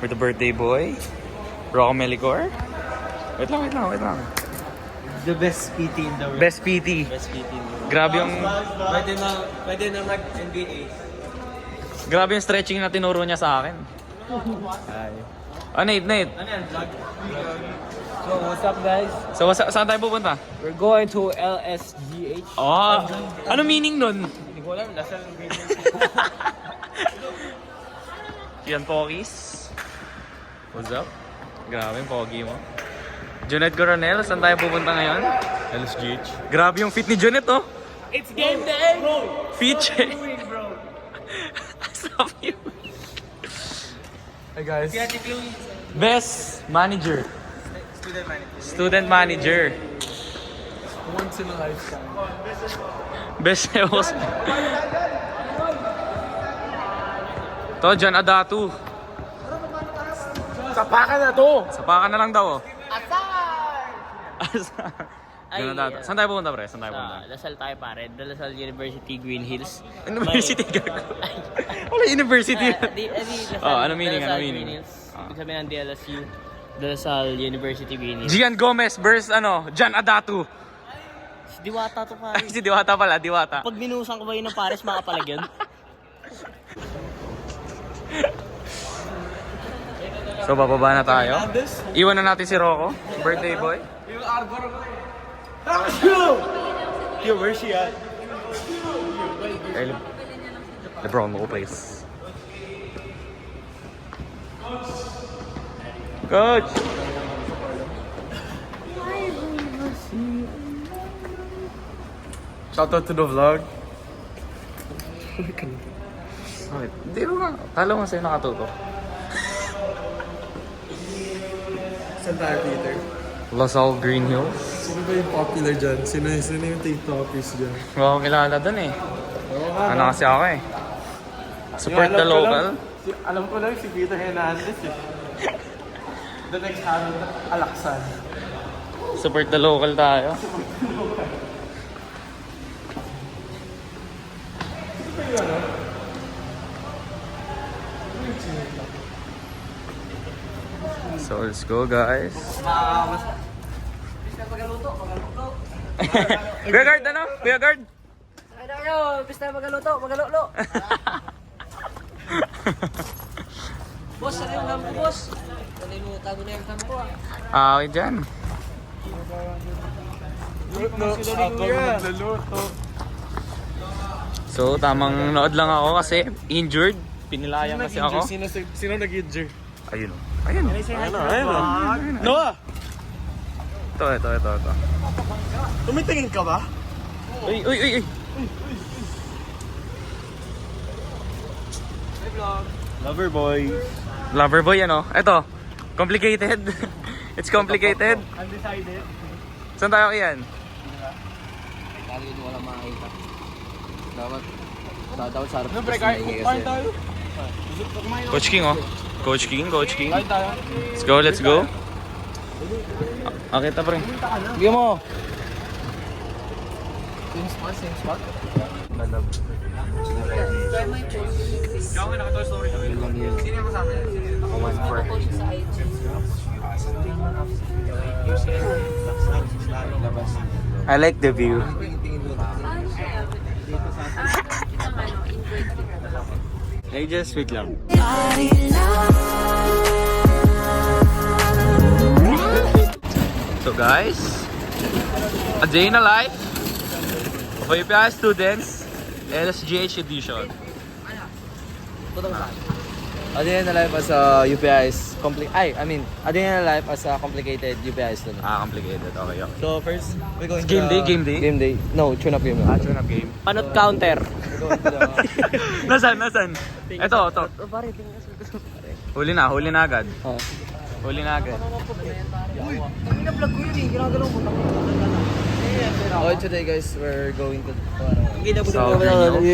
with the birthday boy, Rocco Melicor. Wait lang. The best PT in the world. Best PT. Best PT in the world. Grabe yung Pwede na mag-NBA. grabe yung stretching na tinuro niya sa akin. Ay. Nate. Ano yan? Vlog? So, what's up guys? So, saan tayo pupunta? We're going to LSGH. Oh, ano meaning nun? Hindi ko alam, nasa video. Yan, Pokis. What's up? Grabe yung Pogi mo. Junet Coronel, saan tayo pupunta ngayon? LSGH. Grabe yung fit ni Junet, oh. It's game day! Bro! Feature. Bro! Stop you. Hey guys. Best manager. Student manager. Student manager. Once in a lifetime. Best host. To, John Adatu. Sapakan na to! Sapakan na lang daw, oh. Ay, John Adatu. Saan tayo pupunta, pre? Saan tayo pupunta? Sa Lasal tayo pare, The Lasal University, Green Hills. University gago. Wala university. Ano meaning? Green Hills. Ibig sabihin ng DLSU, The Lasal University, Green Hills. Gian Gomez versus John Adatu. Si Diwata to pare. Ay, si Diwata pala, Diwata. Pag binuhusan ko ba yun ng pares, makapalag yun? So, bababa na tayo. Iwan na natin si Rocco, birthday boy. Yo, where's she at? LeBron Lopez. Coach! Shout out to the vlog. Bakit? Hindi mo nga. Kala mo sa'yo nakatuto. Saan tayo, Peter? Lasal Green Hills. Sino ba yung popular dyan? Sino yung TikTokers dyan? Wow, kilala dun eh. Ano kasi ako eh. Support the local. Alam ko lang si Peter Hernandez eh. The next Harold Alaksan. Support the local tayo. So let's go guys. Kuya Guard, ano? Kuya Guard? Ano, basta magaluto. Boss, ano yung gampo, boss? Tago na yung gampo ah. Okay dyan. So tamang nood lang ako kasi injured. Pinilayan kasi ako. Sino nag-injure? Ayun o. Ayun. Ayun. Noah! Ito. Tumitingin ka ba? Uy. Lover boy ano? Ito. Complicated. It's complicated. Undecided. Saan tayo kiyan? Lagi nyo walang makakita. Dapat sa harap. Ano, pre? Kain tayo? Coach King oh. Coach King. Kain tayo? Let's go. Okay, ta pre. Bigyan mo. Same spot? I like the view. Hey, just wait lang. So guys, a day in the life of UPI students, LSGH edition. A day in the life as a UPI's a day in the life as a complicated UPI student. Complicated. Okay. So first, we're going Game to day? Game day. No, tune up game. Tune up game. Panot counter. We're going to the... Nasaan? Ito. Pare, tingnan. Huli na agad. Oh. Huli na agad. Vlog ko yun eh. Ginagalaw mo lang. Oh, today guys, we're going to... Sal Green.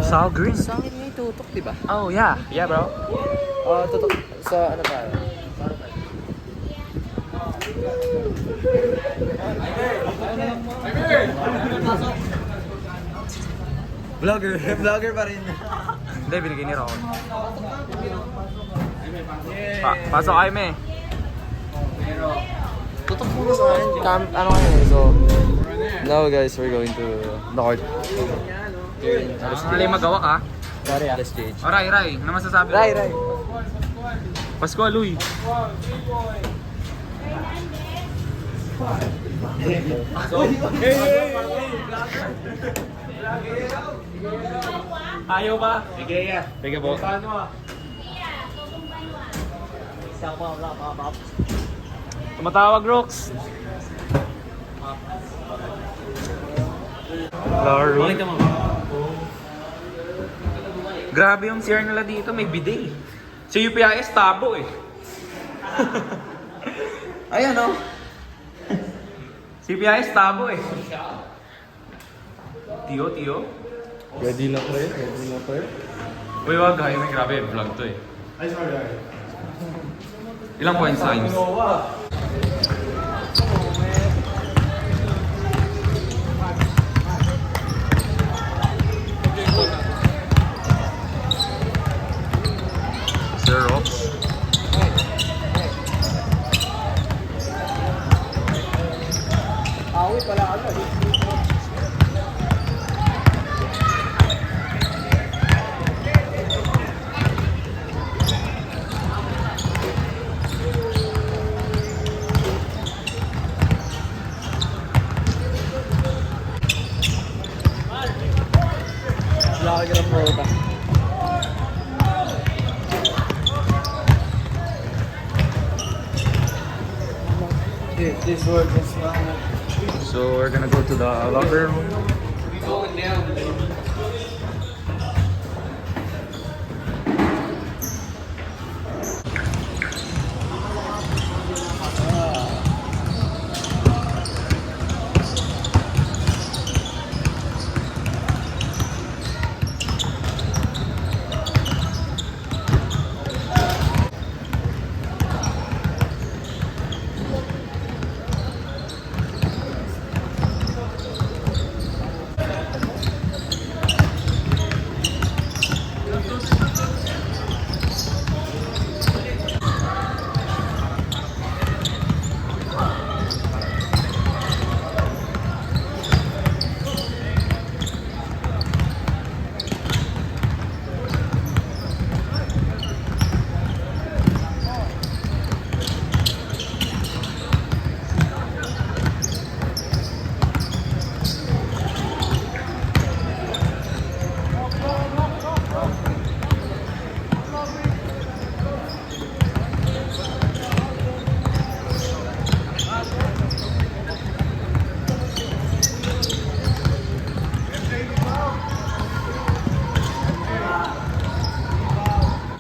Sal Green? Sa akin may tutok, diba? Oh, yeah. Yeah, bro. Tutok sa ano tayo? Vlogger pa rin. Hindi, binigay ni Ron. Pasok kayo, me. Ano kayo? So, now guys, we're going to the court. Alay magawa ka. Sorry, Alice JH. O, Ray. Ano masasabi? Ray. Pasko, Luy. Ayaw ba? Sige po. Tumatawag, Rox. Laro. Grabe yung CR nila dito, may bidet. Sa UPIS, tabo eh. Ayan o. Sa UPIS, tabo eh. Tiyo. Ready na pre? Uy, wag, ay, may grabe, vlog to eh. Ay, sorry. Ilang points times? Sir Rox. Laki ng bota. This work is not... So we're gonna go to the locker room.